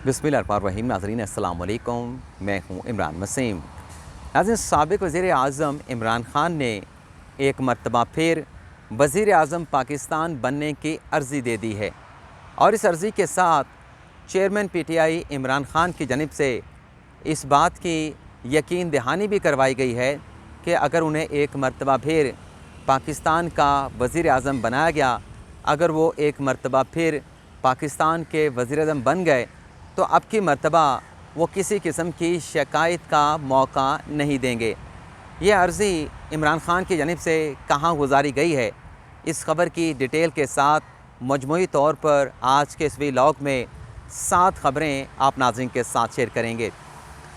बिस्मिल्लाहिर्रहमानिर्रहीम। नाज़रीन अस्सलाम वालेकुम, मैं हूँ इमरान वसीम। नाज़रीन, साबिक़ वज़ीर आज़म इमरान ख़ान ने एक मरतबा फिर वज़ीर आज़म पाकिस्तान बनने की अर्ज़ी दे दी है और इस अर्ज़ी के साथ चेयरमैन PTI इमरान ख़ान की जानिब से इस बात की यकीन दहानी भी करवाई गई है कि अगर उन्हें एक मरतबा फिर पाकिस्तान का वज़ीर आज़म बनाया गया, अगर वो एक मरतबा फिर पाकिस्तान के वज़ीर आज़म बन गए तो अब की मरतबा वो किसी किस्म की शिकायत का मौका नहीं देंगे। ये अर्ज़ी इमरान ख़ान की जानिब से कहाँ गुजारी गई है, इस ख़बर की डिटेल के साथ मजमूई तौर पर आज के इस व्लॉग में 7 ख़बरें आप नाज़रीन के साथ शेयर करेंगे।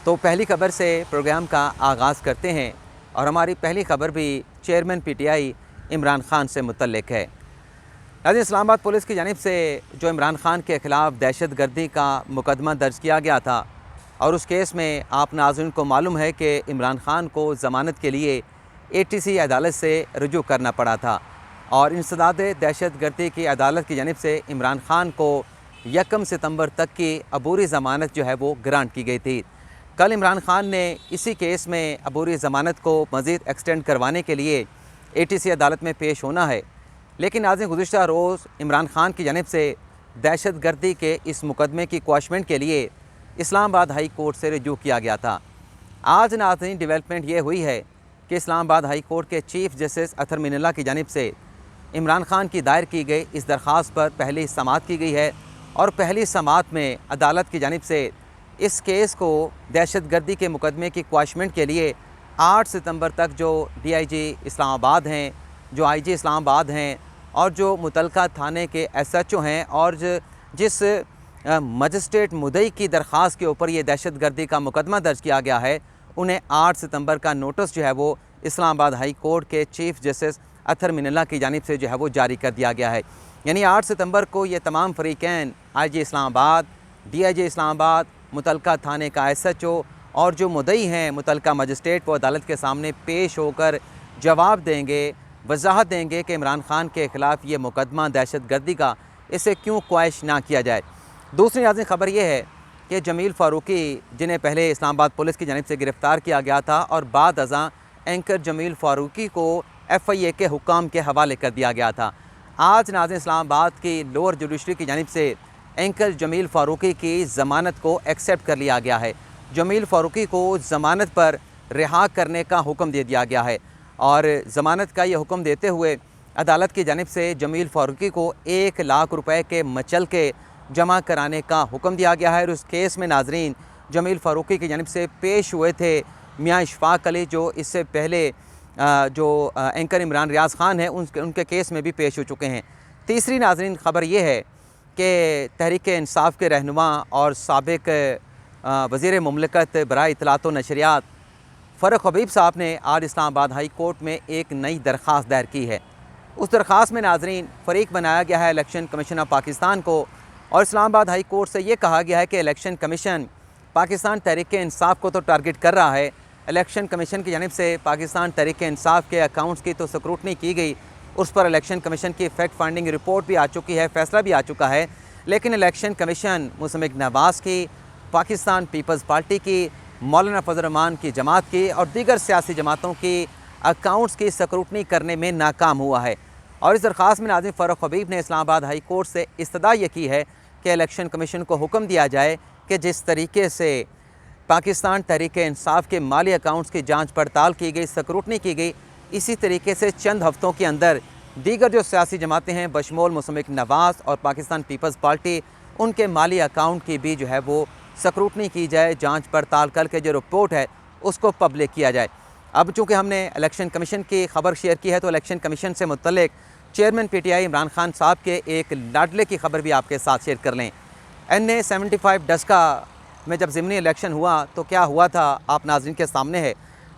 तो पहली ख़बर से प्रोग्राम का आगाज़ करते हैं और हमारी पहली ख़बर भी चेयरमैन PTI इमरान ख़ान से मुतल्लिक़ है। आज इस्लामाबाद पुलिस की जानिब से जो इमरान ख़ान के ख़िलाफ़ दहशत गर्दी का मुकदमा दर्ज किया गया था और उस केस में आप नाज़रीन को मालूम है कि इमरान ख़ान को ज़मानत के लिए ATC अदालत से रुजू करना पड़ा था और इंसदाद दहशत गर्दी की अदालत की जानिब से इमरान ख़ान को 1 सितंबर तक की अबूरी ज़मानत जो है वो ग्रांट की गई थी। कल इमरान ख़ान ने इसी केस में अबूरी ज़मानत को मज़ीद एक्सटेंड करवाने के लिए ATC अदालत में पेश होना है, लेकिन आज गुज़िश्ता रोज़ इमरान ख़ान की जानिब से दहशत गर्दी के इस मुकदमे की क्वाशमेंट के लिए इस्लामाबाद हाई कोर्ट से रुजू किया गया था। आज नाज़रीन डेवलपमेंट ये हुई है कि इस्लामाबाद हाई कोर्ट के चीफ़ जस्टिस अतर मिनल्ला की जानिब से इमरान ख़ान की दायर की गई इस दरख्वास्त पर पहली समाअत की गई है और पहली समाअत में अदालत की जानिब से इस केस को दहशत गर्दी के मुकदमे की क्वाशमेंट के लिए 8 सितंबर तक जो DIG इस्लामाबाद हैं, जो IG इस्लामाबाद हैं और जो मुतलका थाने के SHO हैं और जिस मजिस्ट्रेट मुदई की दरख्वास्त के ऊपर ये दहशत गर्दी का मुकदमा दर्ज किया गया है, उन्हें 8 सितंबर का नोटिस जो है वो इस्लामाबाद हाई कोर्ट के चीफ़ जस्टिस अतर मिनल्ला की जानिब से जो है वो जारी कर दिया गया है। यानी 8 सितंबर को ये तमाम फ़रीक़ैन IG इस्लामाबाद, DIG इस्लामाबाद, मुतलका थाने का SHO और जो मुदई हैं मुतलका मजिस्ट्रेट वो अदालत के सामने पेश होकर जवाब देंगे, वजाहत देंगे कि इमरान ख़ान के ख़िलाफ़ ये मुकदमा दहशत गर्दी का, इसे क्यों क्वैश ना किया जाए। दूसरी नाज़रीन ख़बर यह है कि जमील फ़ारूकी, जिन्हें पहले इस्लामाबाद पुलिस की जानिब से गिरफ़्तार किया गया था और बाद अज़ां एंकर जमील फ़ारूकी को FIA के हुक्काम के हवाले कर दिया गया था। आज नाज़रीन इस्लामाबाद की लोअर जुडिशरी की जानिब से एंकर जमील फ़ारूकी की ज़मानत को एक्सेप्ट कर लिया गया है। जमील फ़ारूकी को ज़मानत पर रिहा करने का हुक्म दे दिया गया है और ज़मानत का ये हुक्म देते हुए अदालत की जानिब से जमील फ़ारूकी को 1 लाख रुपए के मचलके जमा कराने का हुक्म दिया गया है। और उस केस में नाज़रीन जमील फ़ारूकी की जानिब से पेश हुए थे मियाँ इशफ़ाक़ अली, जो इससे पहले जो एंकर इमरान रियाज़ ख़ान है उनके केस में भी पेश हो चुके हैं। तीसरी नाज़रीन ख़बर ये है कि तहरीक इंसाफ के रहनुमा और साबिक़ वज़ीर मुमलिकत बराए इत्तलात व नशरियात फ़ारूक हबीब साहब ने आज इस्लामाबाद हाई कोर्ट में एक नई दरख्वास्त दायर की है। उस दरख्वास्त में नाज़रीन फ़रीक बनाया गया है इलेक्शन कमीशन ऑफ पाकिस्तान को और इस्लामाबाद हाई कोर्ट से ये कहा गया है कि इलेक्शन कमीशन पाकिस्तान तहरीक इंसाफ को तो टारगेट कर रहा है। इलेक्शन कमीशन की जानिब से पाकिस्तान तहरीक इंसाफ के अकाउंट्स की तो स्क्रूटनी की गई, उस पर इलेक्शन कमीशन की फैक्ट फाइंडिंग रिपोर्ट भी आ चुकी है, फ़ैसला भी आ चुका है, लेकिन इलेक्शन कमीशन मुसम्मिक नवाज़ की, पाकिस्तान पीपल्स पार्टी की, मौलाना फजल रहमान की जमात की और दीगर सियासी जमातों की अकाउंट्स की स्क्रूटनी करने में नाकाम हुआ है। और इस दरख्वास्त में नाज़रीन फ़ारूक हबीब ने इस्लामाबाद हाई कोर्ट से इस्तदा ये की है कि इलेक्शन कमीशन को हुक्म दिया जाए कि जिस तरीके से पाकिस्तान तहरीक इंसाफ के माली अकाउंट्स की जांच पड़ताल की गई, स्क्रूटनी की गई, इसी तरीके से चंद हफ्तों के अंदर दीगर जो सियासी जमातें हैं बशमूल मुसम्मिक नवाज़ और पाकिस्तान पीपल्स पार्टी, उनके माली अकाउंट की भी जो है वो स्क्रूटनी की जाए, जांच पड़ताल करके जो रिपोर्ट है उसको पब्लिक किया जाए। अब चूँकि हमने इलेक्शन कमीशन की ख़बर शेयर की है तो इलेक्शन कमीशन से मुतल्लिक़ चेयरमैन PTI इमरान ख़ान साहब के एक लाडले की ख़बर भी आपके साथ शेयर कर लें। NA 75 डस्का में जब ज़िमनी इलेक्शन हुआ तो क्या हुआ था आप नाज़रीन के सामने है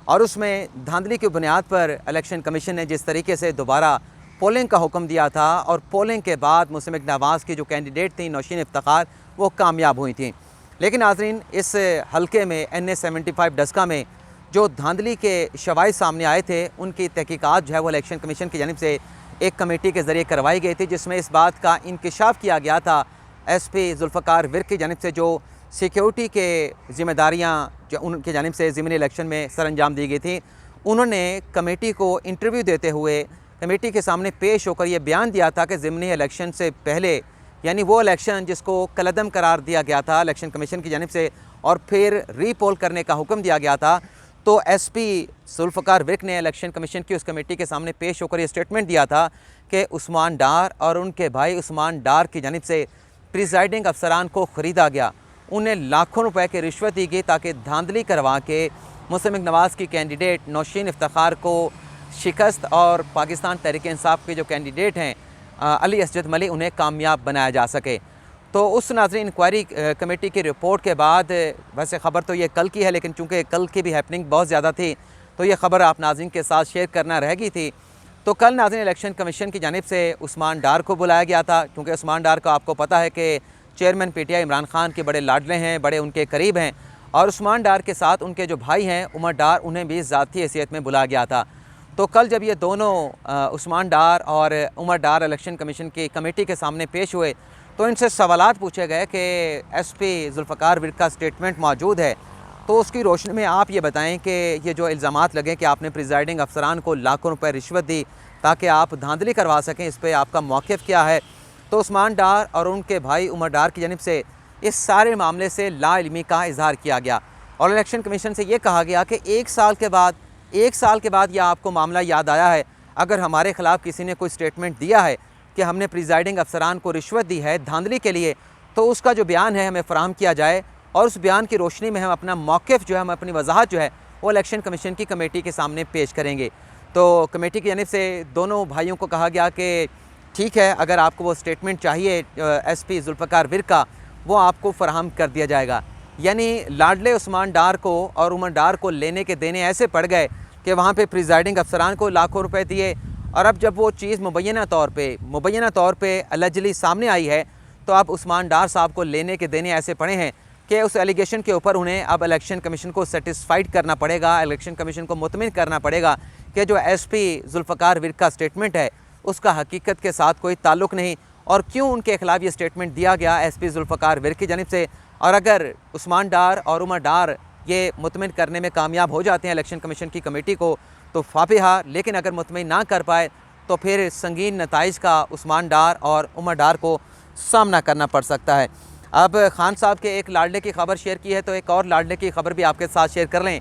और उसमें धांधली की बुनियाद पर इलेक्शन कमीशन ने जिस तरीके से दोबारा पोलिंग का हुक्म दिया था और पोलिंग के बाद मुसम्मिक नवाज़ की जो कैंडिडेट थी नौशीन इफ्तिखार, वो कामयाब हुई थी। लेकिन नाज़रीन इस हलके में NA 75 डस्का में जो धांधली के शवाहिद सामने आए थे उनकी तहकीकात जो है वो इलेक्शन कमीशन की जानिब से एक कमेटी के ज़रिए करवाई गई थी, जिसमें इस बात का इंकशाफ किया गया था SP जुल्फ़िकार विर्क की जानिब से जो सिक्योरिटी के ज़िम्मेदारियाँ जो उनकी जानिब से ज़िमनी इलेक्शन में सर अंजाम दी गई थी, उन्होंने कमेटी को इंटरव्यू देते हुए कमेटी के सामने पेश होकर ये बयान दिया था कि ज़िमनी इलेक्शन से पहले, यानी वो इलेक्शन जिसको कलअदम करार दिया गया था इलेक्शन कमीशन की जानिब से और फिर रीपोल करने का हुक्म दिया गया था, तो एसपी जुल्फ़िकार विर्क ने इलेक्शन कमीशन की उस कमेटी के सामने पेश होकर ये स्टेटमेंट दिया था कि उस्मान डार और उनके भाई उस्मान डार की जानिब से प्रिजाइडिंग अफसरान को ख़रीदा गया, उन्हें लाखों रुपए की रिश्वत दी गई ताकि धांधली करवा के मुस्लिम नवाज़ की कैंडिडेट नौशीन इफ्तिखार को शिकस्त और पाकिस्तान तहरीक इंसाफ के जो कैंडिडेट हैं अली असजद मली उन्हें कामयाब बनाया जा सके। तो उस नाज़रीन इंक्वायरी कमेटी की रिपोर्ट के बाद, वैसे ख़बर तो ये कल की है लेकिन चूँकि कल की भी हैपनिंग बहुत ज़्यादा थी तो ये ख़बर आप नाज़रीन के साथ शेयर करना रह गई थी। तो कल नाज़रीन इलेक्शन कमीशन की जानिब से उस्मान डार को बुलाया गया था, क्योंकि उस्मान डार को आपको पता है कि चेयरमैन पीटीआई इमरान खान के बड़े लाडले हैं, बड़े उनके करीब हैं, और उस्मान डार के साथ उनके जो भाई हैं उमर डार, उन्हें भी ज़ाती हैसियत में बुलाया गया था। तो कल जब ये दोनों उस्मान डार और उमर डार इलेक्शन कमीशन की कमेटी के सामने पेश हुए तो इनसे सवालात पूछे गए कि एसपी जुल्फ़िकार विर्क का स्टेटमेंट मौजूद है, तो उसकी रोशनी में आप ये बताएं कि ये जो इल्ज़ामात लगे कि आपने प्रिजाइडिंग अफसरान को लाखों रुपए रिश्वत दी ताकि आप धांधली करवा सकें, इस पर आपका मौक़िफ़ क्या है। तो उस्मान डार और उनके भाई उमर डार की जानिब से इस सारे मामले से लाइल्मी का इजहार किया गया और इलेक्शन कमीशन से ये कहा गया कि एक साल के बाद यह आपको मामला याद आया है, अगर हमारे ख़िलाफ़ किसी ने कोई स्टेटमेंट दिया है कि हमने प्रिजाइडिंग अफसरान को रिश्वत दी है धांधली के लिए, तो उसका जो बयान है हमें फ़राहम किया जाए और उस बयान की रोशनी में हम अपना मौक़िफ़ जो है, हम अपनी वजाहत जो है वो इलेक्शन कमीशन की कमेटी के सामने पेश करेंगे। तो कमेटी की जानिब से दोनों भाइयों को कहा गया कि ठीक है, अगर आपको वो स्टेटमेंट चाहिए एसपी जुल्फ़िकार विर्क का, वो आपको फ़राहम कर दिया जाएगा। यानी लाडले उस्मान डार को और उमर डार को लेने के देने ऐसे पड़ गए कि वहाँ पे प्रिजाइडिंग अफसरान को लाखों रुपए दिए, और अब जब वो चीज़ मुबैना तौर पे अलजली सामने आई है तो अब उस्मान डार साहब को लेने के देने ऐसे पड़े हैं कि उस एलिगेशन के ऊपर उन्हें अब इलेक्शन कमीशन को सेटिस्फाइड करना पड़ेगा, इलेक्शन कमीशन को मुतमिन करना पड़ेगा कि जो एसपी जुल्फ़िकार विर्क का स्टेटमेंट है उसका हकीकत के साथ कोई ताल्लुक़ नहीं, और क्यों उनके ख़िलाफ़ ये स्टेटमेंट दिया गया एसपी जुल्फ़िकार विर्क की जानिब से। और अगर उस्मान डार और उमर डार ये मुतमिन करने में कामयाब हो जाते हैं इलेक्शन कमीशन की कमेटी को तो फ़ातिहा, लेकिन अगर मुतमिन ना कर पाए तो फिर संगीन नताइज का उस्मान डार और उमर डार को सामना करना पड़ सकता है। अब खान साहब के एक लाडले की खबर शेयर की है तो एक और लाडले की खबर भी आपके साथ शेयर कर लें।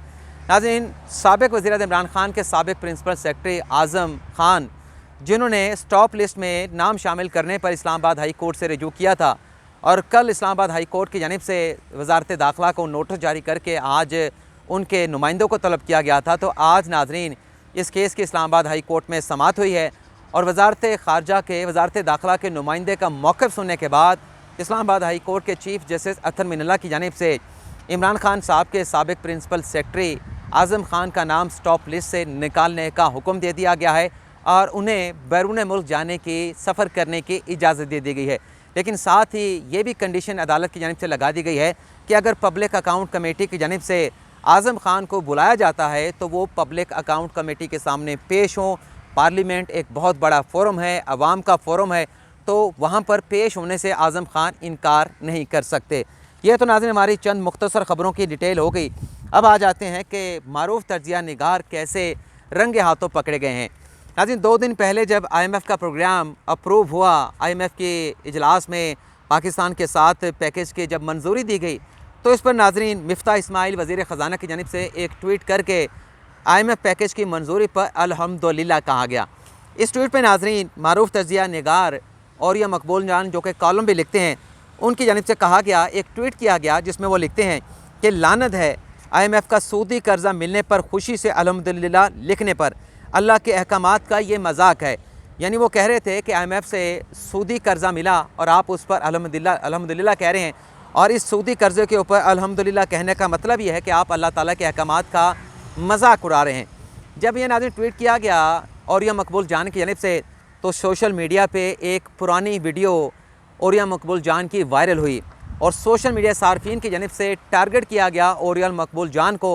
नाज़रीन, साबिक़ वज़ीर-ए-आज़म इमरान खान के साबिक़ प्रिंसिपल सेक्रेटरी आज़म खान, जिन्होंने स्टॉप लिस्ट में नाम शामिल करने पर इस्लामाबाद हाई कोर्ट से रजू किया था और कल इस्लामाबाद हाई कोर्ट की जानिब से वज़ारत दाखिला को नोटिस जारी करके आज उनके नुमाइंदों को तलब किया गया था। तो आज नाज़रीन इस केस की इस्लामाबाद हाई कोर्ट में समाअत हुई है और वज़ारत दाखिला के नुमाइंदे का मौक़िफ़ सुनने के बाद इस्लामाबाद हाई कोर्ट के चीफ़ जस्टिस अतर मिनल्ला की जानिब से इमरान खान साहब के साबिक़ प्रिंसिपल सेक्रेटरी आज़म खान का नाम स्टॉप लिस्ट से निकालने का हुक्म दे दिया गया है और उन्हें बैरून मुल्क जाने की, सफ़र करने की इजाज़त दे दी गई है। लेकिन साथ ही ये भी कंडीशन अदालत की जानिब से लगा दी गई है कि अगर पब्लिक अकाउंट कमेटी की जानिब से आज़म खान को बुलाया जाता है तो वो पब्लिक अकाउंट कमेटी के सामने पेश हों। पार्लियामेंट एक बहुत बड़ा फोरम है, अवाम का फोरम है, तो वहाँ पर पेश होने से आज़म खान इनकार नहीं कर सकते। ये तो नाज़रीन हमारी चंद मुख्तसर ख़बरों की डिटेल हो गई। अब आ जाते हैं कि मारूफ तजिया निगार कैसे रंगे हाथों पकड़े गए हैं। नाज़रीन, 2 दिन पहले जब IMF का प्रोग्राम अप्रूव हुआ, IMF के इजलास में पाकिस्तान के साथ पैकेज की जब मंजूरी दी गई तो इस पर नाज़रीन मिफ्ता इस्माइल वज़ीर ख़जाना की जानिब से एक ट्वीट करके IMF पैकेज की मंजूरी पर अल्हम्दुलिल्लाह कहा गया। इस ट्वीट पर नाज़रीन मारूफ तजिया निगार और या मकबूल जान जो कि कॉलम भी लिखते हैं उनकी जानिब से कहा गया, एक ट्वीट किया गया जिसमें वो लिखते हैं कि लानत है IMF का सूदी कर्जा मिलने पर खुशी से अल्हम्दुलिल्लाह लिखने पर, अल्लाह के अहकामात का ये मजाक है। यानी वो कह रहे थे कि IMF से सूदी कर्जा मिला और आप उस पर अल्हम्दुलिल्लाह कह रहे हैं, और इस सूदी कर्जे के ऊपर अल्हम्दुलिल्लाह कहने का मतलब ये है कि आप अल्लाह ताला के अहकामात का मजाक उड़ा रहे हैं। जब ये नाज़रीन ट्वीट किया गया और या मकबूल जान की जानिब से तो सोशल मीडिया पे एक पुरानी वीडियो ओरिया मकबूल जान की वायरल हुई और सोशल मीडिया सार्फिन की जानिब से टारगेट किया गया ओरिया मकबूल जान को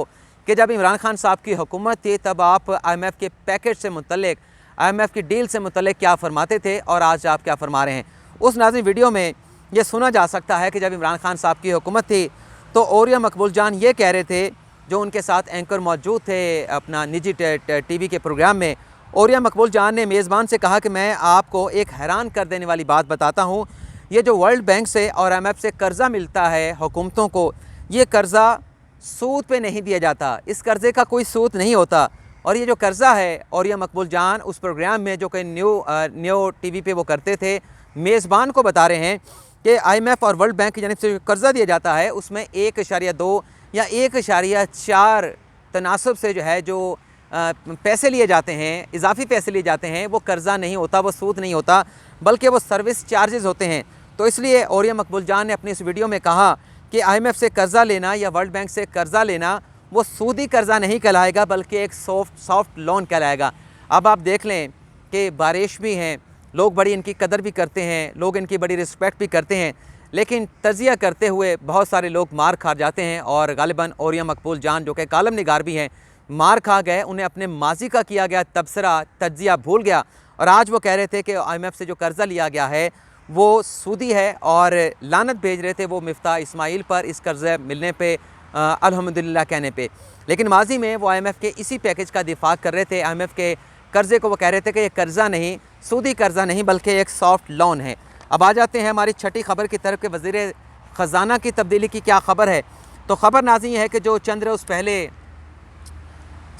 कि जब इमरान खान साहब की हुकूमत थी तब आप IMF के पैकेज से मुतल्लिक, IMF की डील से मुतल्लिक क्या फरमाते थे और आज आप क्या फरमा रहे हैं। उस नाज़रीन वीडियो में ये सुना जा सकता है कि जब इमरान खान साहब की हुकूमत थी तो औरिया मकबूल जान ये कह रहे थे, जो उनके साथ एंकर मौजूद थे अपना निजी टीवी के प्रोग्राम में, औरिया मकबूल जान ने मेज़बान से कहा कि मैं आपको एक हैरान कर देने वाली बात बताता हूँ, ये जो वर्ल्ड बैंक से और IMF से कर्ज़ा मिलता है हुकूमतों को, ये कर्ज़ा सूद पे नहीं दिया जाता, इस कर्ज़े का कोई सूद नहीं होता। और ये जो कर्ज़ा है, औरिया मकबूल जान उस प्रोग्राम में जो कि न्यू टीवी पे वो करते थे, मेज़बान को बता रहे हैं कि IMF और वर्ल्ड बैंक की जानिब से कर्ज़ा दिया जाता है उसमें 1.2 या 1.4 तनासब से जो है जो पैसे लिए जाते हैं, इजाफी पैसे लिए जाते हैं, वो कर्ज़ा नहीं होता, वो सूद नहीं होता, बल्कि वो सर्विस चार्जेस होते हैं। तो इसलिए औरिया मकबूल जान ने अपनी इस वीडियो में कहा कि IMF से कर्ज़ा लेना या वर्ल्ड बैंक से कर्ज़ा लेना वो सूदी कर्ज़ा नहीं कहलाएगा, बल्कि एक सॉफ्ट लोन कहलाएगा। अब आप देख लें कि बारिश भी हैं, लोग बड़ी इनकी कदर भी करते हैं, लोग इनकी बड़ी रिस्पेक्ट भी करते हैं, लेकिन तज़िया करते हुए बहुत सारे लोग मार खा जाते हैं। और गालिबन औरिया मकबूल जान जो कि कालम निगार भी हैं, मार खा गए, उन्हें अपने माजी का किया गया तबसरा तज्जिया भूल गया। और आज वो कह रहे थे कि IMF से जो कर्ज़ा लिया गया है वो सूदी है, और लानत भेज रहे थे वो मिफ्ता इस्माइल पर इस कर्ज़े मिलने पे, अल्हम्दुलिल्लाह कहने पे। लेकिन माजी में वो IMF के इसी पैकेज का दिफा कर रहे थे। IMF के कर्ज़े को वो कह रहे थे कि ये कर्ज़ा नहीं, सूदी कर्ज़ा नहीं, बल्कि एक सॉफ्ट लोन है। अब आ जाते हैं हमारी छठी खबर की तरफ कि वज़ीर ख़जाना की तब्दीली की क्या ख़बर है। तो ख़बर नाज़रीन है कि जो चंद रोज़ पहले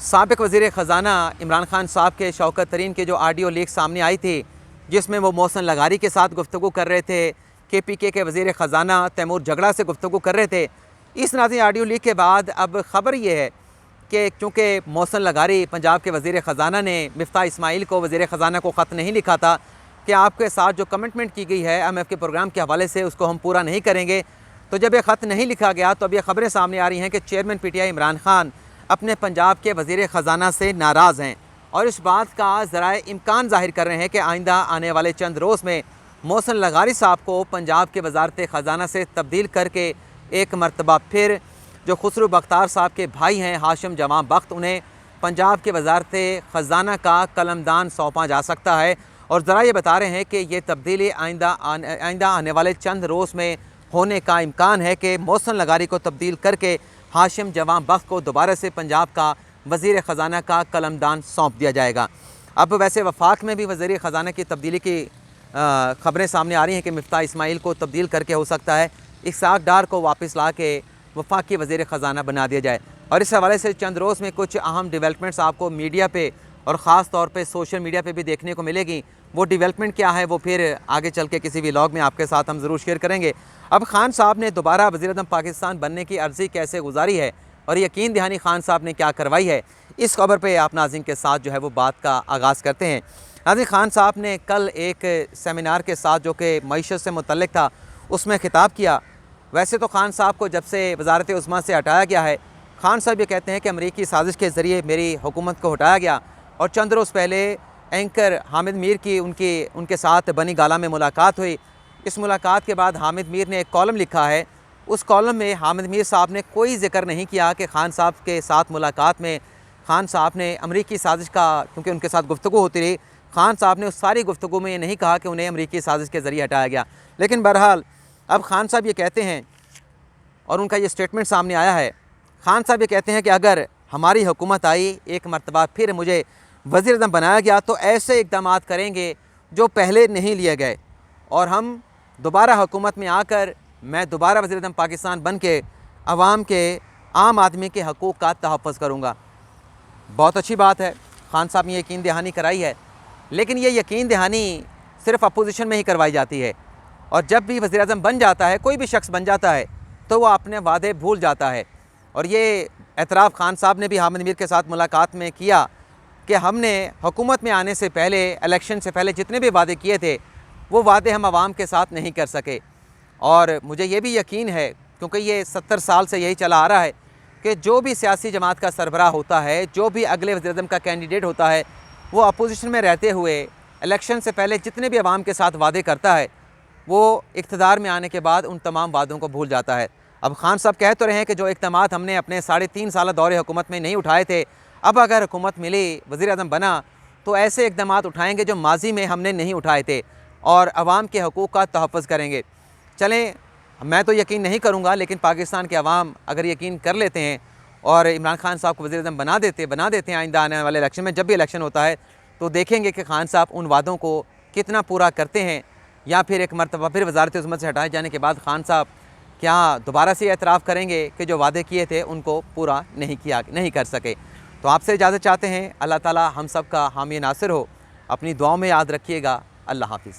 साबिक़ वज़ीर ख़जाना इमरान खान साहब के शौकत तरीन के जो ऑडियो लीक सामने आई थी, जिसमें वो मोहसिन लगारी के साथ गुफ्तगू कर रहे थे, KPK के वज़ीर ख़जाना तैमूर झगड़ा से गुफ्तगू कर रहे थे। इस नाज़रीन ऑडियो लीक के बाद अब ख़बर ये है कि चूँकि मोहसिन लगारी पंजाब के वज़ीर ख़जाना ने मिफ्ता इस्माइल को वज़ीर ख़जाना को ख़त नहीं लिखा था कि आपके साथ जो कमिटमेंट की गई है IMF के प्रोग्राम के हवाले से उसको हम पूरा नहीं करेंगे, तो जब ये ख़त नहीं लिखा गया तो अब ये ख़बरें सामने आ रही हैं कि चेयरमैन PTI इमरान खान अपने पंजाब के वज़ीर ख़जाना से नाराज़ हैं, और इस बात का ज़राए इम्कान ज़ाहिर कर रहे हैं कि आइंदा आने वाले चंद रोज़ में मोहसिन लगारी साहब को पंजाब के वज़ारत ख़जाना से तब्दील करके एक मरतबा फिर जो खुसरू बख्तार साहब के भाई हैं हाशिम जवां बख्त, उन्हें पंजाब के वज़ारत ख़जाना का कलमदान सौंपा जा सकता है। और ज़रा ये बता रहे हैं कि ये तब्दीली आइंदा आने वाले चंद रोज़ में होने का इम्कान है कि मोहसिन लगारी को तब्दील करके हाशिम जवां बख्त को दोबारा से पंजाब का वज़ीर ख़जाना का कलमदान सौंप दिया जाएगा। अब वैसे वफाक में भी वज़ीर ख़जाना की तब्दीली की ख़बरें सामने आ रही हैं कि मिफ्ता इस्माइल को तब्दील करके हो सकता है इसहाक़ डार को वापस ला के वफाकी वज़ीर ख़जाना बना दिया जाए। और इस हवाले से चंद रोज़ में कुछ अहम डेवलपमेंट्स आपको मीडिया पे और ख़ास तौर पे सोशल मीडिया पे भी देखने को मिलेगी। वो डेवलपमेंट क्या है वो फिर आगे चल के किसी व्लॉग में आपके साथ हम ज़रूर शेयर करेंगे। अब खान साहब ने दोबारा वज़ीर-ए-आज़म पाकिस्तान बनने की अर्ज़ी कैसे गुजारी है और यकीन दहानी खान साहब ने क्या करवाई है, इस खबर पे आप नाज़रीन के साथ जो है वो बात का आगाज़ करते हैं। नाज़रीन, खान साहब ने कल एक सेमिनार के साथ जो कि मईशत से मुतल्लिक़ था उसमें खिताब किया। वैसे तो खान साहब को जब से वज़ारत उज़्मा से हटाया गया है, खान साहब ये कहते हैं कि अमरीकी साजिश के ज़रिए मेरी हुकूमत को हटाया गया। और चंद रोज़ पहले एंकर हामिद मीर की उनके साथ बनी गाला में मुलाकात हुई। इस मुलाकात के बाद हामिद मीर ने एक कॉलम लिखा है। उस कॉलम में हामिद मीर साहब ने कोई ज़िक्र नहीं किया कि खान साहब के साथ मुलाकात में खान साहब ने अमरीकी साजिश का, क्योंकि उनके साथ गुफ्तगू होती रही, खान साहब ने उस सारी गुफ्तगू में ये नहीं कहा कि उन्हें अमरीकी साजिश के ज़रिए हटाया गया। लेकिन बहरहाल अब खान साहब ये कहते हैं और उनका ये स्टेटमेंट सामने आया है। खान साहब ये कहते हैं कि अगर हमारी हुकूमत आई, एक मरतबा फिर मुझे वज़ीर-ए-आज़म बनाया गया, तो ऐसे इक़दाम करेंगे जो पहले नहीं लिए गए, और हम दोबारा हुकूमत में आकर मैं दोबारा वज़ीर-ए-आज़म पाकिस्तान बन के अवाम के, आम आदमी के हकूक़ का तहफ़्फ़ुज़ करूँगा। बहुत अच्छी बात है, खान साहब ने यकीन दहानी कराई है। लेकिन ये यकीन दहानी सिर्फ़ अपोजिशन में ही करवाई जाती है, और जब भी वज़ीर-ए-आज़म बन जाता है, कोई भी शख्स बन जाता है, तो वो अपने वादे भूल जाता है। और ये एतराफ़ खान साहब ने भी हामिद मीर के साथ मुलाकात में किया कि हमने हुकूमत में आने से पहले, इलेक्शन से पहले जितने भी वादे किए थे, वो वादे हम आवाम के साथ नहीं कर सके। और मुझे ये भी यकीन है, क्योंकि ये 70 साल से यही चला आ रहा है, कि जो भी सियासी जमात का सरबराह होता है, जो भी अगले वज़ीर-ए-आज़म का कैंडिडेट होता है, वो अपोजिशन में रहते हुए इलेक्शन से पहले जितने भी आवाम के साथ वादे करता है, वो इक़्तिदार में आने के बाद उन तमाम वादों को भूल जाता है। अब खान साहब कह तो रहे हैं कि जो इक़दामात हमने अपने 3.5 साल दौरे हुकूमत में नहीं उठाए थे, अब अगर हुकूमत मिली, वज़ीर-ए-आज़म बना, तो ऐसे इक़दामात उठाएँगे जो माजी में हमने नहीं उठाए थे, और अवाम के हकूक़ का तहफ़्फ़ुज़ करेंगे। चलें, मैं तो यकीन नहीं करूँगा, लेकिन पाकिस्तान के अवाम अगर यकीन कर लेते हैं और इमरान खान साहब को वज़ीर-ए-आज़म बना देते हैं आइंदा आने वाले इलेक्शन में, जब भी इलेक्शन होता है तो देखेंगे कि खान साहब उन वादों को कितना पूरा करते हैं, या फिर एक मरतबा फिर वज़ारत उज़्मत से हटाए जाने के बाद खान साहब क्या दोबारा से एतराफ़ करेंगे कि जो वादे किए थे उनको पूरा नहीं कर सके। तो आपसे इजाज़त चाहते हैं। अल्लाह ताला हम सब का हामी नासिर हो। अपनी दुआओं में याद रखिएगा। अल्लाह हाफ़िज़।